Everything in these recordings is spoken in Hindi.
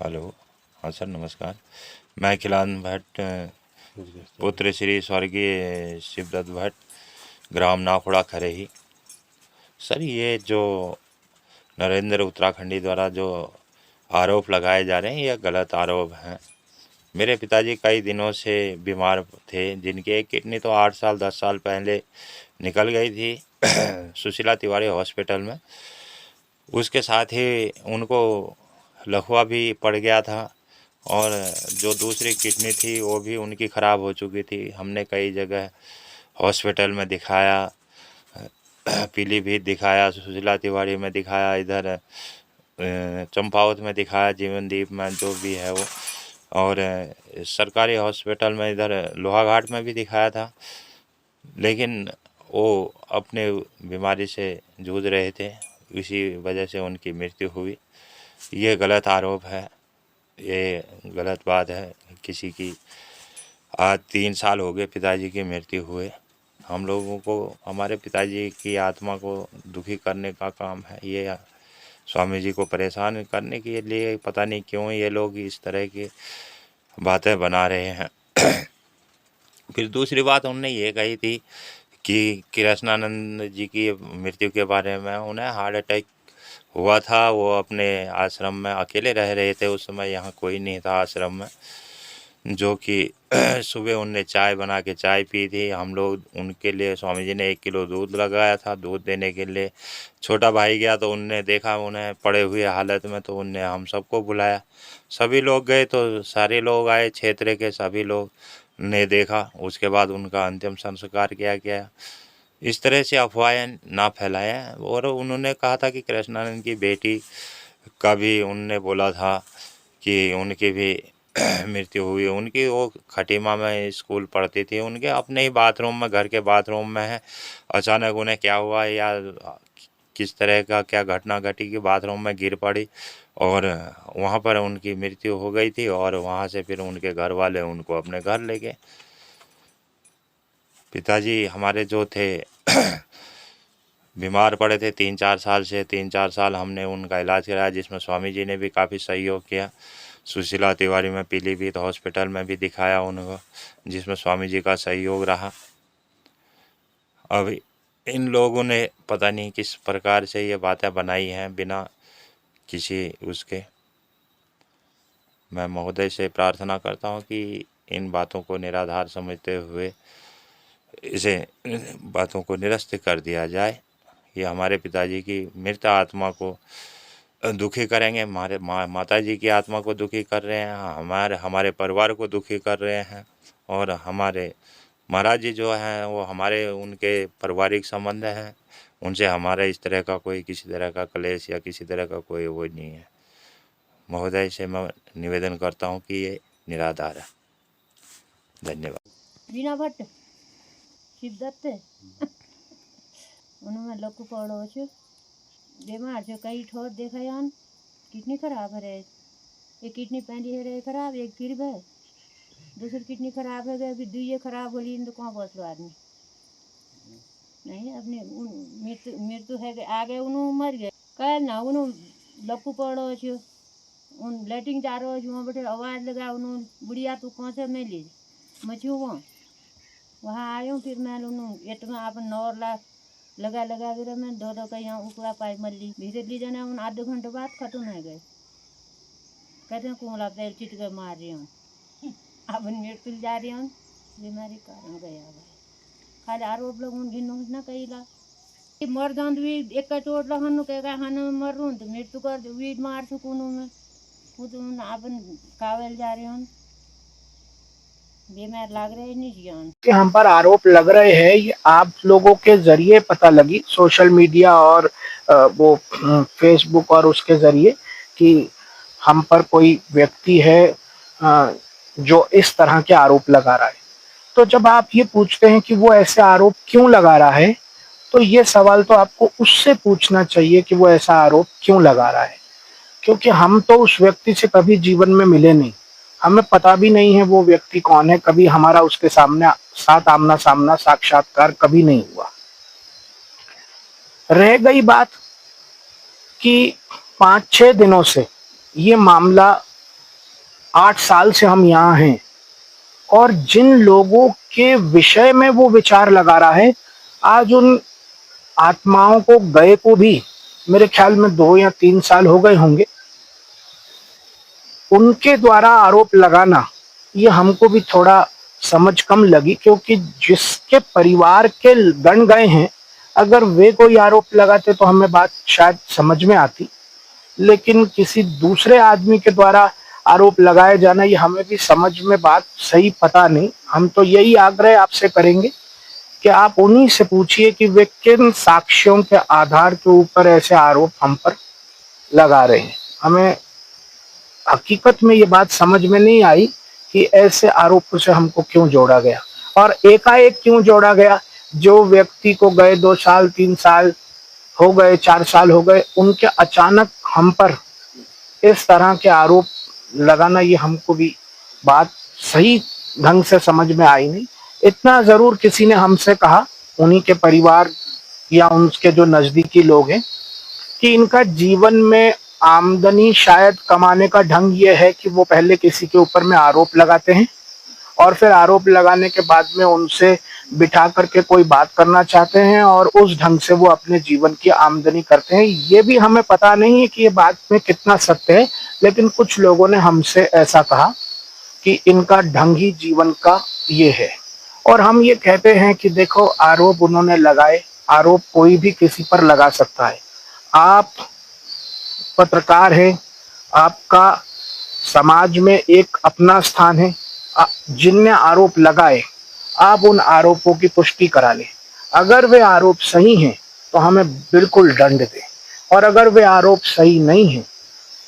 हेलो। हाँ सर, नमस्कार। मैं खिलान भट्ट, पुत्र श्री स्वर्गीय शिवदत्त भट्ट, ग्राम नाखुड़ा खरेही। सर, ये जो नरेंद्र उत्तराखंडी द्वारा जो आरोप लगाए जा रहे हैं, ये गलत आरोप हैं। मेरे पिताजी कई दिनों से बीमार थे, जिनकी एक किडनी तो 8 साल 10 साल पहले निकल गई थी सुशीला तिवारी हॉस्पिटल में। उसके साथ ही उनको लकवा भी पड़ गया था, और जो दूसरी किडनी थी वो भी उनकी ख़राब हो चुकी थी। हमने कई जगह हॉस्पिटल में दिखाया, पीलीभीत दिखाया, सुशीला तिवारी में दिखाया, इधर चंपावत में दिखाया, जीवनदीप में जो भी है वो, और सरकारी हॉस्पिटल में इधर लोहाघाट में भी दिखाया था। लेकिन वो अपने बीमारी से जूझ रहे थे, इसी वजह से उनकी मृत्यु हुई। ये गलत आरोप है, ये गलत बात है किसी की। आज 3 साल हो गए पिताजी की मृत्यु हुए। हम लोगों को हमारे पिताजी की आत्मा को दुखी करने का काम है, ये स्वामी जी को परेशान करने के लिए पता नहीं क्यों ये लोग इस तरह की बातें बना रहे हैं। फिर दूसरी बात उनने ये कही थी कि कृष्णानंद जी की मृत्यु के बारे में, उन्हें हार्ट अटैक हुआ था। वो अपने आश्रम में अकेले रह रहे थे उस समय, यहाँ कोई नहीं था आश्रम में। जो कि सुबह उनने चाय बना के चाय पी थी। हम लोग उनके लिए, स्वामी जी ने 1 किलो दूध लगाया था दूध देने के लिए। छोटा भाई गया तो उनने देखा उन्हें पड़े हुए हालत में, तो उनने हम सबको बुलाया। सभी लोग गए तो सारे लोग आए, क्षेत्र के सभी लोग ने देखा। उसके बाद उनका अंतिम संस्कार किया गया। इस तरह से अफवाहें ना फैलाएं। और उन्होंने कहा था कि कृष्णानंद की बेटी का भी उनने बोला था कि उनकी भी मृत्यु हुई। उनकी वो खटीमा में स्कूल पढ़ती थी, उनके अपने ही बाथरूम में, घर के बाथरूम में है। अचानक उन्हें क्या हुआ या किस तरह का क्या घटना घटी कि बाथरूम में गिर पड़ी और वहाँ पर उनकी मृत्यु हो गई थी। और वहाँ से फिर उनके घर वाले उनको अपने घर ले गए। पिताजी हमारे जो थे बीमार पड़े थे 3-4 साल से। 3-4 साल हमने उनका इलाज कराया, जिसमें स्वामी जी ने भी काफ़ी सहयोग किया। सुशीला तिवारी में, पीलीभीत हॉस्पिटल में भी दिखाया उनको, जिसमें स्वामी जी का सहयोग रहा। अब इन लोगों ने पता नहीं किस प्रकार से ये बातें बनाई हैं बिना किसी उसके। मैं महोदय से प्रार्थना करता हूँ कि इन बातों को निराधार समझते हुए इसे बातों को निरस्त कर दिया जाए। ये हमारे पिताजी की मृत आत्मा को दुखी करेंगे, हमारे माता जी की आत्मा को दुखी कर रहे हैं, हमारे परिवार को दुखी कर रहे हैं। और हमारे महाराज जी जो हैं वो हमारे उनके पारिवारिक संबंध हैं, उनसे हमारा इस तरह का कोई किसी तरह का क्लेश या किसी तरह का कोई वो नहीं है। महोदय से मैं निवेदन करता हूँ कि ये निराधार है। धन्यवाद। रीना भट्ट शिवदत्त उन्होंने लकु पड़ो छो बीमार छो कई ठोर देखा यान किडनी खराब है। एक किडनी पहली है खराब, एक फिर है दूसरी किडनी खराब है गए, दुई खराब होली तो कहाँ बस लो आदमी नहीं अपने मृत्यु मृत्यु है आगे उन्होंने मर गए। कह ना उन्होंने लकु पड़ो छो उन लेटिंग जा रहो छो वहाँ बैठे आवाज़ लगा उन्होंने बुढ़िया तू कौन से में ली मछू वहाँ आयो। फिर मैं उन्होंने इतना अपन नौर लगा फिर मैं दो कहीं यहाँ उकड़ा पाई मल्ली भीतर ली जाने उन आधे घंटे बाद खतुन है गए। कहते हैं कुमला पैर चिट कर मार रही हूँ अपन मृत्यु जा रही हूँ बीमारी कारण गया भाई खाली आरोप लोग उन घिन ना कही ला मर जाऊँ भी एक का चोट लगन कहेगा हन मर रू तो मृत्यु कर वीड मार सकूँ मैं वो तो अपन कावल जा रही हूँ बीमार लग रहे नहीं जान कि हम पर आरोप लग रहे हैं। ये आप लोगों के जरिए पता लगी सोशल मीडिया और वो फेसबुक और उसके जरिए कि हम पर कोई व्यक्ति है जो इस तरह के आरोप लगा रहा है। तो जब आप ये पूछते हैं कि वो ऐसे आरोप क्यों लगा रहा है, तो ये सवाल तो आपको उससे पूछना चाहिए कि वो ऐसा आरोप क्यों लगा रहा है, क्योंकि हम तो उस व्यक्ति से कभी जीवन में मिले नहीं, हमें पता भी नहीं है वो व्यक्ति कौन है, कभी हमारा उसके साथ आमना सामना साक्षात्कार कभी नहीं हुआ। रह गई बात कि 5-6 दिनों से ये मामला 8 साल से हम यहाँ हैं, और जिन लोगों के विषय में वो विचार लगा रहा है, आज उन आत्माओं को गए को भी मेरे ख्याल में 2 या 3 साल हो गए होंगे। उनके द्वारा आरोप लगाना, ये हमको भी थोड़ा समझ कम लगी, क्योंकि जिसके परिवार के गण गए हैं, अगर वे कोई आरोप लगाते तो हमें बात शायद समझ में आती, लेकिन किसी दूसरे आदमी के द्वारा आरोप लगाया जाना, ये हमें भी समझ में बात सही पता नहीं। हम तो यही आग्रह आपसे करेंगे कि आप उन्हीं से पूछिए कि वे किन साक्ष्यों के आधार के ऊपर ऐसे आरोप हम पर लगा रहे हैं। हमें हकीकत में ये बात समझ में नहीं आई कि ऐसे आरोपों से हमको क्यों जोड़ा गया, और एकाएक क्यों जोड़ा गया। जो व्यक्ति को गए 2 साल 3 साल हो गए, 4 साल हो गए, उनके अचानक हम पर इस तरह के आरोप लगाना, ये हमको भी बात सही ढंग से समझ में आई नहीं। इतना जरूर किसी ने हमसे कहा, उन्हीं के परिवार या उनके जो नजदीकी लोग हैं, कि इनका जीवन में आमदनी शायद कमाने का ढंग ये है कि वो पहले किसी के ऊपर में आरोप लगाते हैं, और फिर आरोप लगाने के बाद में उनसे बिठा करके कोई बात करना चाहते हैं, और उस ढंग से वो अपने जीवन की आमदनी करते हैं। ये भी हमें पता नहीं है कि ये बात में कितना सत्य है, लेकिन कुछ लोगों ने हमसे ऐसा कहा कि इनका ढंग ही जीवन का ये है। और हम ये कहते हैं कि देखो, आरोप उन्होंने लगाए, आरोप कोई भी किसी पर लगा सकता है। आप पत्रकार हैं, आपका समाज में एक अपना स्थान है। जिनने आरोप लगाए, आप उन आरोपों की पुष्टि करा लें। अगर वे आरोप सही हैं तो हमें बिल्कुल दंड दें, और अगर वे आरोप सही नहीं हैं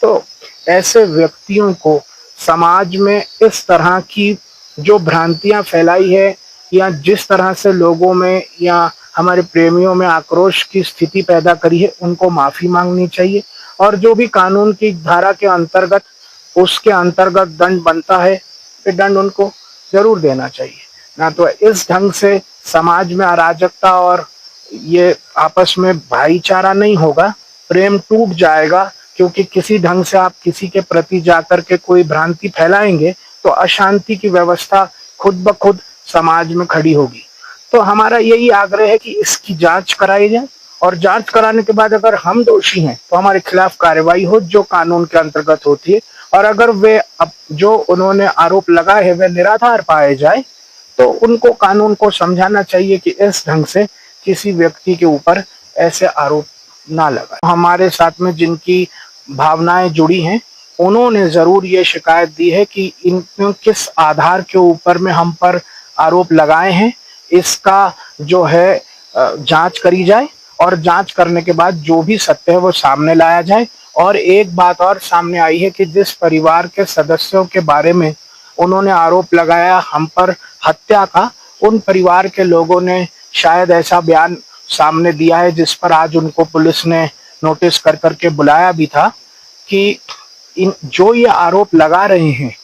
तो ऐसे व्यक्तियों को समाज में इस तरह की जो भ्रांतियां फैलाई है, या जिस तरह से लोगों में या हमारे प्रेमियों में आक्रोश की स्थिति पैदा करी है, उनको माफी मांगनी चाहिए। और जो भी कानून की धारा के अंतर्गत, उसके अंतर्गत दंड बनता है, तो दंड उनको जरूर देना चाहिए। ना तो इस ढंग से समाज में अराजकता और ये आपस में भाईचारा नहीं होगा, प्रेम टूट जाएगा। क्योंकि किसी ढंग से आप किसी के प्रति जाकर के कोई भ्रांति फैलाएंगे तो अशांति की व्यवस्था खुद ब खुद समाज में खड़ी होगी। तो हमारा यही आग्रह है कि इसकी जांच कराई जाए, और जांच कराने के बाद अगर हम दोषी हैं तो हमारे खिलाफ कार्रवाई हो, जो कानून के अंतर्गत होती है। और अगर वे जो उन्होंने आरोप लगाए हैं वे निराधार पाए जाए, तो उनको कानून को समझाना चाहिए कि इस ढंग से किसी व्यक्ति के ऊपर ऐसे आरोप ना लगाए। हमारे साथ में जिनकी भावनाएं जुड़ी हैं, उन्होंने जरूर ये शिकायत दी है कि इन किस आधार के ऊपर में हम पर आरोप लगाए हैं, इसका जो है जांच करी जाए, और जांच करने के बाद जो भी सत्य है वो सामने लाया जाए। और एक बात और सामने आई है कि जिस परिवार के सदस्यों के बारे में उन्होंने आरोप लगाया हम पर हत्या का, उन परिवार के लोगों ने शायद ऐसा बयान सामने दिया है जिस पर आज उनको पुलिस ने नोटिस कर करके बुलाया भी था, कि इन जो ये आरोप लगा रहे हैं,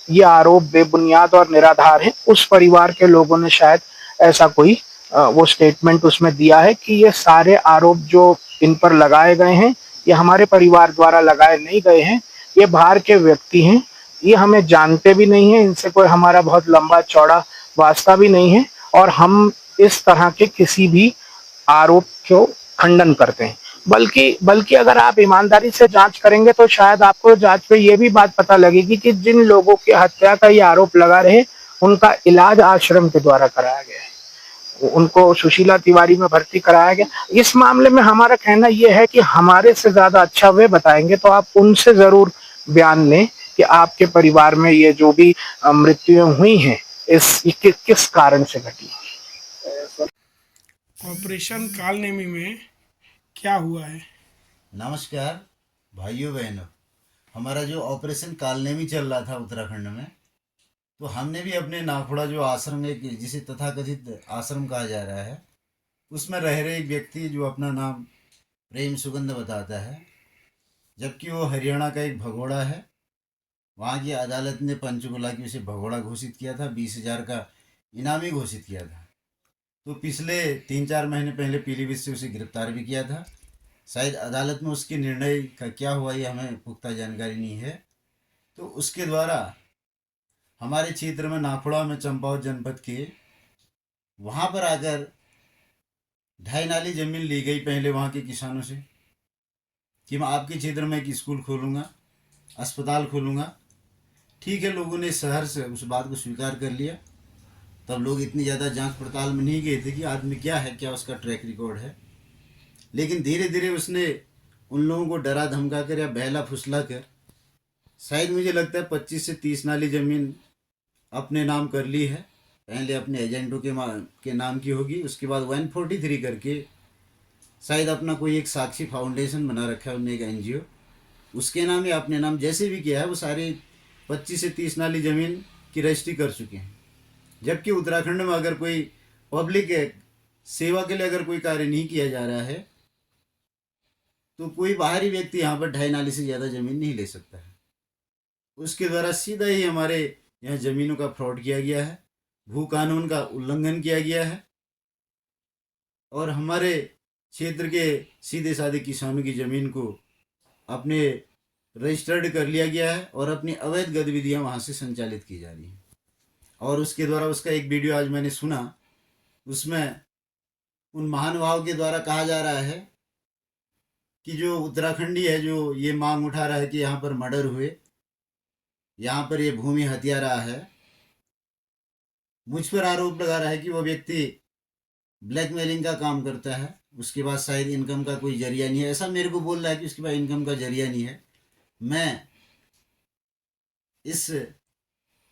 ये आरोप बेबुनियाद और निराधार है। उस परिवार के लोगों ने शायद ऐसा कोई वो स्टेटमेंट उसमें दिया है कि ये सारे आरोप जो इन पर लगाए गए हैं, ये हमारे परिवार द्वारा लगाए नहीं गए हैं, ये बाहर के व्यक्ति हैं, ये हमें जानते भी नहीं है, इनसे कोई हमारा बहुत लंबा चौड़ा वास्ता भी नहीं है, और हम इस तरह के किसी भी आरोप को खंडन करते हैं। बल्कि अगर आप ईमानदारी से जांच करेंगे तो शायद आपको जांच पे ये भी बात पता लगेगी कि जिन लोगों की हत्या का ये आरोप लगा रहे, उनका इलाज आश्रम के द्वारा कराया गया है, उनको सुशीला तिवारी में भर्ती कराया गया। इस मामले में हमारा कहना यह है कि हमारे से ज्यादा अच्छा वे बताएंगे, तो आप उनसे जरूर बयान लें कि आपके परिवार में ये जो भी मृत्युएं हुई हैं, किस कारण से घटी। ऑपरेशन कालनेमी में क्या हुआ है? नमस्कार भाइयों बहनों, हमारा जो ऑपरेशन कालनेमी चल रहा था उत्तराखंड में, तो हमने भी अपने नाखुड़ा जो आश्रम है, जिसे तथाकथित आश्रम कहा जा रहा है, उसमें रह रहे एक व्यक्ति जो अपना नाम प्रेम सुगंध बताता है, जबकि वो हरियाणा का एक भगोड़ा है। वहाँ की अदालत ने पंचकुला की उसे भगोड़ा घोषित किया था, 20,000 का इनामी घोषित किया था। तो पिछले 3-4 महीने पहले पीलीभीत से उसे गिरफ्तार भी किया था। शायद अदालत में उसके निर्णय का क्या हुआ ये हमें पुख्ता जानकारी नहीं है। तो उसके द्वारा हमारे क्षेत्र में नाखुड़ा में चंपावत जनपद के वहाँ पर आकर 2.5 नाली ज़मीन ली गई पहले वहाँ के किसानों से कि मैं आपके क्षेत्र में एक स्कूल खोलूँगा, अस्पताल खोलूँगा। ठीक है, लोगों ने शहर से उस बात को स्वीकार कर लिया। तब लोग इतनी ज़्यादा जांच पड़ताल में नहीं गए थे कि आदमी क्या है, क्या उसका ट्रैक रिकॉर्ड है। लेकिन धीरे धीरे उसने उन लोगों को डरा धमका कर या बहला फुसला कर शायद मुझे लगता है 25 से 30 नाली ज़मीन अपने नाम कर ली है। पहले अपने एजेंटों के नाम की होगी, उसके बाद 143 करके शायद अपना कोई एक साक्षी फाउंडेशन बना रखा है उन्होंने, एक NGO, उसके नाम या अपने नाम जैसे भी किया है वो सारे 25 से 30 नाली ज़मीन की रजिस्ट्री कर चुके हैं। जबकि उत्तराखंड में अगर कोई पब्लिक सेवा के लिए अगर कोई कार्य नहीं किया जा रहा है तो कोई बाहरी व्यक्ति यहाँ पर 2.5 नाली से ज़्यादा ज़मीन नहीं ले सकता है। उसके द्वारा सीधा ही हमारे यहाँ ज़मीनों का फ्रॉड किया गया है, भू कानून का उल्लंघन किया गया है और हमारे क्षेत्र के सीधे साधे किसानों की ज़मीन को अपने रजिस्टर्ड कर लिया गया है और अपनी अवैध गतिविधियां वहां से संचालित की जा रही हैं। और उसके द्वारा उसका एक वीडियो आज मैंने सुना, उसमें उन महानुभाव के द्वारा कहा जा रहा है कि जो उत्तराखंडी है जो ये मांग उठा रहा है कि यहाँ पर मर्डर हुए, यहाँ पर ये भूमि हत्या रहा है, मुझ पर आरोप लगा रहा है कि वो व्यक्ति ब्लैकमेलिंग का काम करता है, उसके पास शायद इनकम का कोई जरिया नहीं है। ऐसा मेरे को बोल रहा है कि उसके पास इनकम का जरिया नहीं है। मैं इस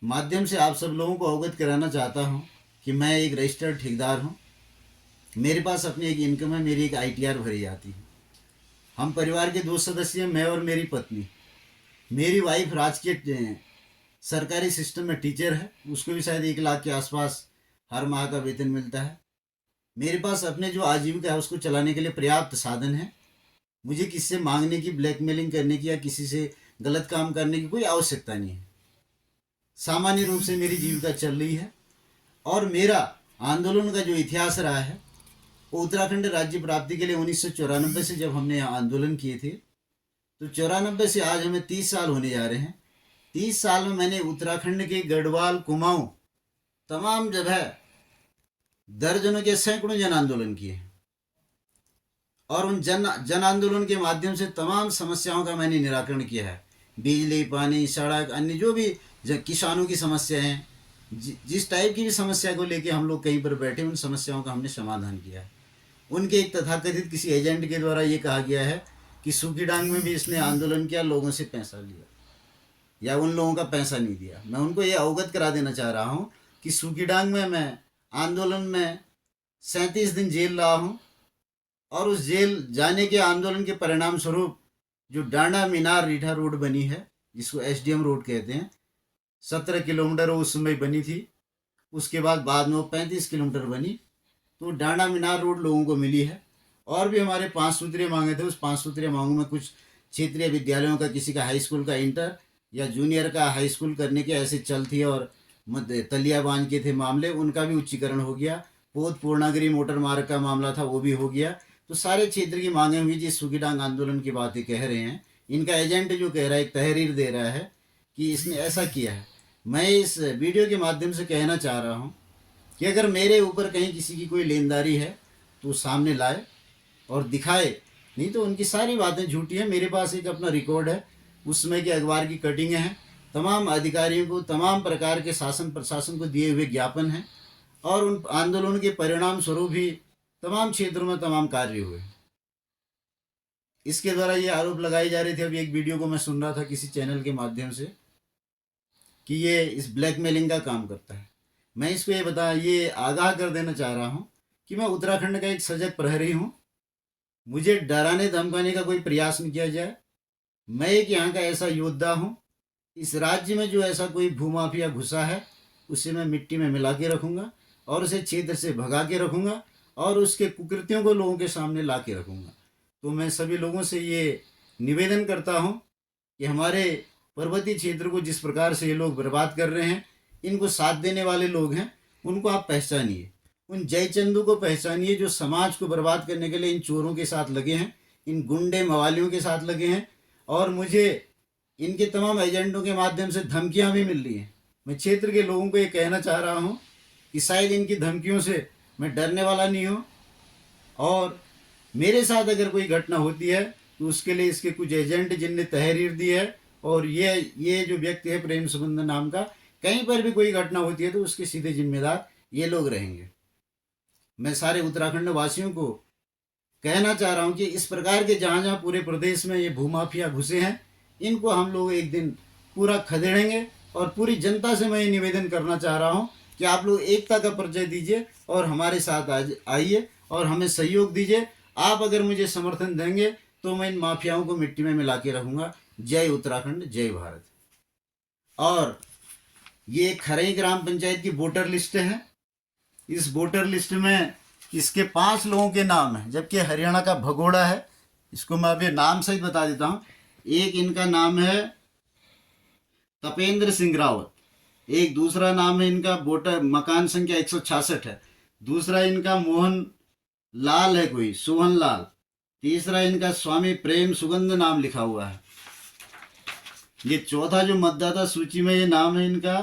माध्यम से आप सब लोगों को अवगत कराना चाहता हूं कि मैं एक रजिस्टर्ड ठेकेदार हूं, मेरे पास अपनी एक इनकम है, मेरी एक ITR भरी जाती है। हम परिवार के 2 सदस्य हैं, मैं और मेरी पत्नी। मेरी वाइफ राजकीय सरकारी सिस्टम में टीचर है, उसको भी शायद 1 लाख के आसपास हर माह का वेतन मिलता है। मेरे पास अपने जो आजीविका है उसको चलाने के लिए पर्याप्त साधन है। मुझे किसी से मांगने की, ब्लैकमेलिंग करने की या किसी से गलत काम करने की कोई आवश्यकता नहीं है। सामान्य रूप से मेरी जीविका चल रही है और मेरा आंदोलन का जो इतिहास रहा है वो उत्तराखंड राज्य प्राप्ति के लिए 1994 से जब हमने यहाँ आंदोलन किए थे, तो 94 से आज हमें 30 साल होने जा रहे हैं। 30 साल में मैंने उत्तराखंड के गढ़वाल, कुमाऊं तमाम जगह दर्जनों के सैकड़ों जन आंदोलन किए हैं और उन जन आंदोलन के माध्यम से तमाम समस्याओं का मैंने निराकरण किया है। बिजली, पानी, सड़क, अन्य जो भी किसानों की समस्या हैं, जिस टाइप की भी समस्या को लेके हम लोग कहीं पर बैठे, उन समस्याओं का हमने समाधान किया है। उनके एक तथाकथित किसी एजेंट के द्वारा ये कहा गया है कि सूखीडांग में भी इसने आंदोलन किया, लोगों से पैसा लिया या उन लोगों का पैसा नहीं दिया। मैं उनको ये अवगत करा देना चाह रहा हूँ कि सूखीडांग में मैं आंदोलन में 37 दिन जेल रहा हूँ और उस जेल जाने के आंदोलन के परिणाम स्वरूप जो डांडा मीनार रीठा रोड बनी है, जिसको SDM रोड कहते हैं, 17 किलोमीटर उस समय बनी थी। उसके बाद में वो 35 किलोमीटर बनी। तो डांडा मीनार रोड लोगों को मिली है। और भी हमारे 5 सूत्रीय मांगे थे। उस 5 सूत्रीय मांगों में कुछ क्षेत्रीय विद्यालयों का, किसी का हाई स्कूल का इंटर या जूनियर का हाई स्कूल करने के ऐसे चल थी और तलिया बांध के थे मामले, उनका भी उच्चीकरण हो गया। पोत पूर्णागिरी मोटर मार्ग का मामला था, वो भी हो गया। तो सारे क्षेत्र की मांगे हुई जिस सूखीडांग आंदोलन की बातें कह रहे हैं, इनका एजेंट जो कह रहा है, एक तहरीर दे रहा है कि इसने ऐसा किया है। मैं इस वीडियो के माध्यम से कहना चाह रहा हूँ कि अगर मेरे ऊपर कहीं किसी की कोई लेनदारी है तो सामने लाए और दिखाए, नहीं तो उनकी सारी बातें झूठी हैं। मेरे पास एक अपना रिकॉर्ड है, उसमें के अखबार की कटिंगें हैं, तमाम अधिकारियों को, तमाम प्रकार के शासन प्रशासन को दिए हुए ज्ञापन हैं और उन आंदोलन के परिणाम स्वरूप ही तमाम क्षेत्रों में तमाम कार्य हुए। इसके द्वारा ये आरोप लगाए जा रहे थे। अभी एक वीडियो को मैं सुन रहा था किसी चैनल के माध्यम से कि ये इस ब्लैकमेलिंग का काम करता है। मैं इसको ये आगाह कर देना चाह रहा हूँ कि मैं उत्तराखंड का एक सजग प्रहरी हूँ। मुझे डराने धमकाने का कोई प्रयास नहीं किया जाए। मैं एक यहाँ का ऐसा योद्धा हूँ, इस राज्य में जो ऐसा कोई भूमाफिया घुसा है उसे मैं मिट्टी में मिला के रखूँगा और उसे क्षेत्र से भगा के रखूँगा और उसके कुकृत्यों को लोगों के सामने ला के रखूँगा। तो मैं सभी लोगों से ये निवेदन करता हूँ कि हमारे पर्वतीय क्षेत्र को जिस प्रकार से ये लोग बर्बाद कर रहे हैं, इनको साथ देने वाले लोग हैं, उनको आप पहचानिए। उन जयचंदू को पहचानिए जो समाज को बर्बाद करने के लिए इन चोरों के साथ लगे हैं, इन गुंडे मवालियों के साथ लगे हैं। और मुझे इनके तमाम एजेंटों के माध्यम से धमकियां भी मिल रही हैं। मैं क्षेत्र के लोगों को ये कहना चाह रहा हूँ कि शायद इनकी धमकियों से मैं डरने वाला नहीं हूँ, और मेरे साथ अगर कोई घटना होती है तो उसके लिए इसके कुछ एजेंट जिनने तहरीर दी है, और ये जो व्यक्ति है प्रेम सुगंध नाम का, कहीं पर भी कोई घटना होती है तो उसके सीधे जिम्मेदार ये लोग रहेंगे। मैं सारे उत्तराखंड वासियों को कहना चाह रहा हूँ कि इस प्रकार के जहाँ जहाँ पूरे प्रदेश में ये भूमाफिया घुसे हैं, इनको हम लोग एक दिन पूरा खदेड़ेंगे। और पूरी जनता से मैं ये निवेदन करना चाह रहा हूँ कि आप लोग एकता का परिचय दीजिए और हमारे साथ आइए और हमें सहयोग दीजिए। आप अगर मुझे समर्थन देंगे तो मैं इन माफियाओं को मिट्टी में मिला के रहूँगा। जय उत्तराखंड, जय भारत। और ये खरई ग्राम पंचायत की वोटर लिस्ट है। इस वोटर लिस्ट में इसके 5 लोगों के नाम हैं, जबकि हरियाणा का भगोड़ा है। इसको मैं अभी नाम सहित बता देता हूँ। एक इनका नाम है तपेंद्र सिंह रावत, एक दूसरा नाम है इनका वोटर मकान संख्या 166 है, दूसरा इनका मोहन लाल है, कोई सोहन लाल, तीसरा इनका स्वामी प्रेम सुगंध नाम लिखा हुआ है। ये चौथा जो मतदाता सूची में ये नाम है इनका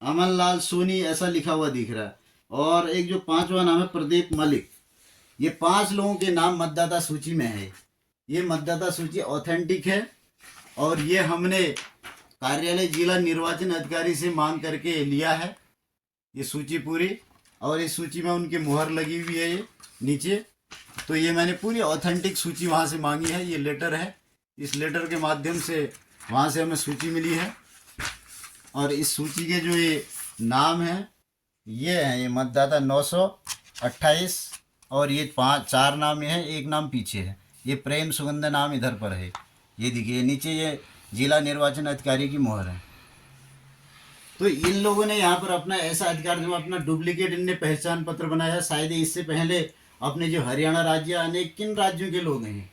अमन लाल सोनी ऐसा लिखा हुआ दिख रहा है। और एक जो 5वां नाम है प्रदीप मलिक। ये 5 लोगों के नाम मतदाता सूची में है। ये मतदाता सूची ऑथेंटिक है और ये हमने कार्यालय जिला निर्वाचन अधिकारी से मांग करके लिया है ये सूची पूरी, और इस सूची में उनकी मुहर लगी हुई है ये नीचे। तो ये मैंने पूरी ऑथेंटिक सूची वहाँ से मांगी है। ये लेटर है, इस लेटर के माध्यम से वहाँ से हमें सूची मिली है। और इस सूची के जो ये नाम हैं ये हैं, ये मतदाता 928, और ये 4 नाम ये हैं, एक नाम पीछे है। ये प्रेम सुगंध नाम इधर पर है। ये देखिए नीचे ये जिला निर्वाचन अधिकारी की मुहर है। तो इन लोगों ने यहाँ पर अपना ऐसा अधिकार, जो अपना डुप्लीकेट इनने पहचान पत्र बनाया है। शायद इससे पहले अपने जो हरियाणा राज्य अनेक किन राज्यों के लोग हैं,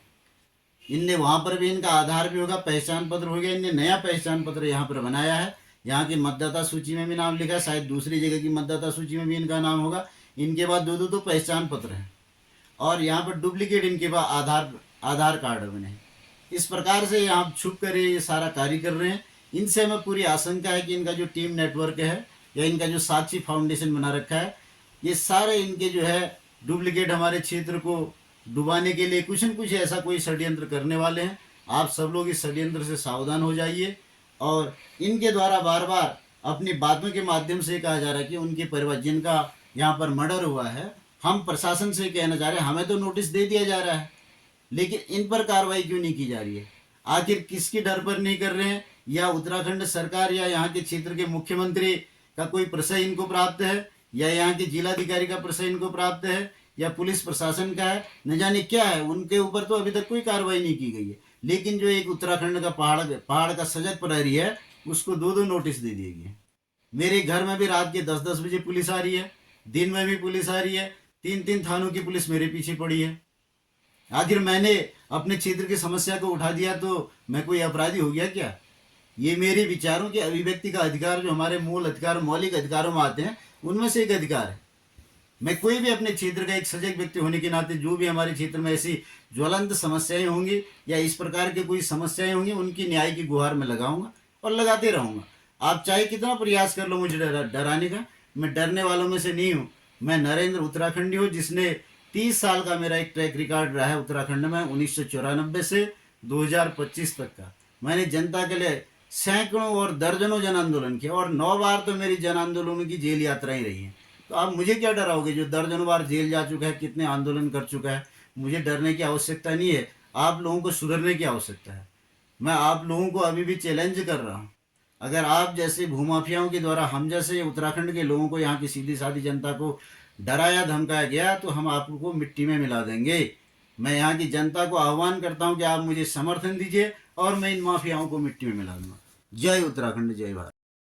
इनने वहाँ पर भी इनका आधार भी होगा, पहचान पत्र हो गया। इनने नया पहचान पत्र यहाँ पर बनाया है। यहाँ की मतदाता सूची में भी नाम लिखा है, शायद दूसरी जगह की मतदाता सूची में भी इनका नाम होगा। इनके पास 2-2 तो पहचान पत्र हैं, और यहाँ पर डुप्लीकेट इनके पास आधार कार्ड बने हैं। इस प्रकार से यहाँ छुप कर ये सारा कार्य कर रहे हैं। इनसे हमें पूरी आशंका है कि इनका जो टीम नेटवर्क है या इनका जो साक्षी फाउंडेशन बना रखा है, ये सारे इनके जो है डुप्लीकेट हमारे क्षेत्र को डुबाने के लिए कुछ न कुछ ऐसा कोई षड्यंत्र करने वाले हैं। आप सब लोग इस षड्यंत्र से सावधान हो जाइए। और इनके द्वारा बार बार अपनी बातों के माध्यम से कहा जा रहा है कि उनके परिवार जिनका यहाँ पर मर्डर हुआ है, हम प्रशासन से कहना चाह रहे हैं, हमें तो नोटिस दे दिया जा रहा है, लेकिन इन पर कार्रवाई क्यों नहीं की जा रही है? आखिर किसकी डर पर नहीं कर रहे हैं? या उत्तराखंड सरकार या यहाँ के क्षेत्र के मुख्यमंत्री का कोई प्रश्न इनको प्राप्त है, या यहाँ के जिलाधिकारी का प्रश्न इनको प्राप्त है, या पुलिस प्रशासन का है, न जाने क्या है। उनके ऊपर तो अभी तक कोई कार्रवाई नहीं की गई है। लेकिन जो एक उत्तराखंड का पहाड़ का सजग प्रहरी है, उसको 2-2 नोटिस दे दिए गए। मेरे घर में भी रात के 10-10 बजे पुलिस आ रही है, दिन में भी पुलिस आ रही है। 3-3 थानों की पुलिस मेरे पीछे पड़ी है। आखिर मैंने अपने क्षेत्र की समस्या को उठा दिया तो मैं कोई अपराधी हो गया क्या? ये मेरे विचारों के अभिव्यक्ति का अधिकार, जो हमारे मूल अधिकार, मौलिक अधिकारों में आते हैं, उनमें से एक अधिकार है। मैं कोई भी अपने क्षेत्र का एक सजग व्यक्ति होने के नाते जो भी हमारे क्षेत्र में ऐसी ज्वलंत समस्याएं होंगी या इस प्रकार की कोई समस्याएं होंगी, उनकी न्याय की गुहार में लगाऊंगा और लगाते रहूंगा। आप चाहे कितना प्रयास कर लो मुझे डराने का, मैं डरने वालों में से नहीं हूँ। मैं नरेंद्र उत्तराखंडी हूँ, जिसने 30 साल का मेरा एक ट्रैक रिकॉर्ड रहा है उत्तराखंड में। 1994 से 2025 तक का मैंने जनता के लिए सैकड़ों और दर्जनों जन आंदोलन किए, और 9 बार तो मेरी जन आंदोलनों की जेल यात्राएं रही हैं। तो आप मुझे क्या डराओगे? जो दर्जनों बार जेल जा चुका है, कितने आंदोलन कर चुका है। मुझे डरने की आवश्यकता नहीं है, आप लोगों को सुधरने की आवश्यकता है। मैं आप लोगों को अभी भी चैलेंज कर रहा हूँ। अगर आप जैसे भूमाफियाओं के द्वारा हम जैसे उत्तराखंड के लोगों को, यहाँ की सीधी सादी जनता को डराया धमकाया गया, तो हम आपको मिट्टी में मिला देंगे। मैं यहाँ की जनता को आह्वान करता हूँ कि आप मुझे समर्थन दीजिए और मैं इन माफियाओं को मिट्टी में मिला दूंगा। जय उत्तराखंड, जय भारत।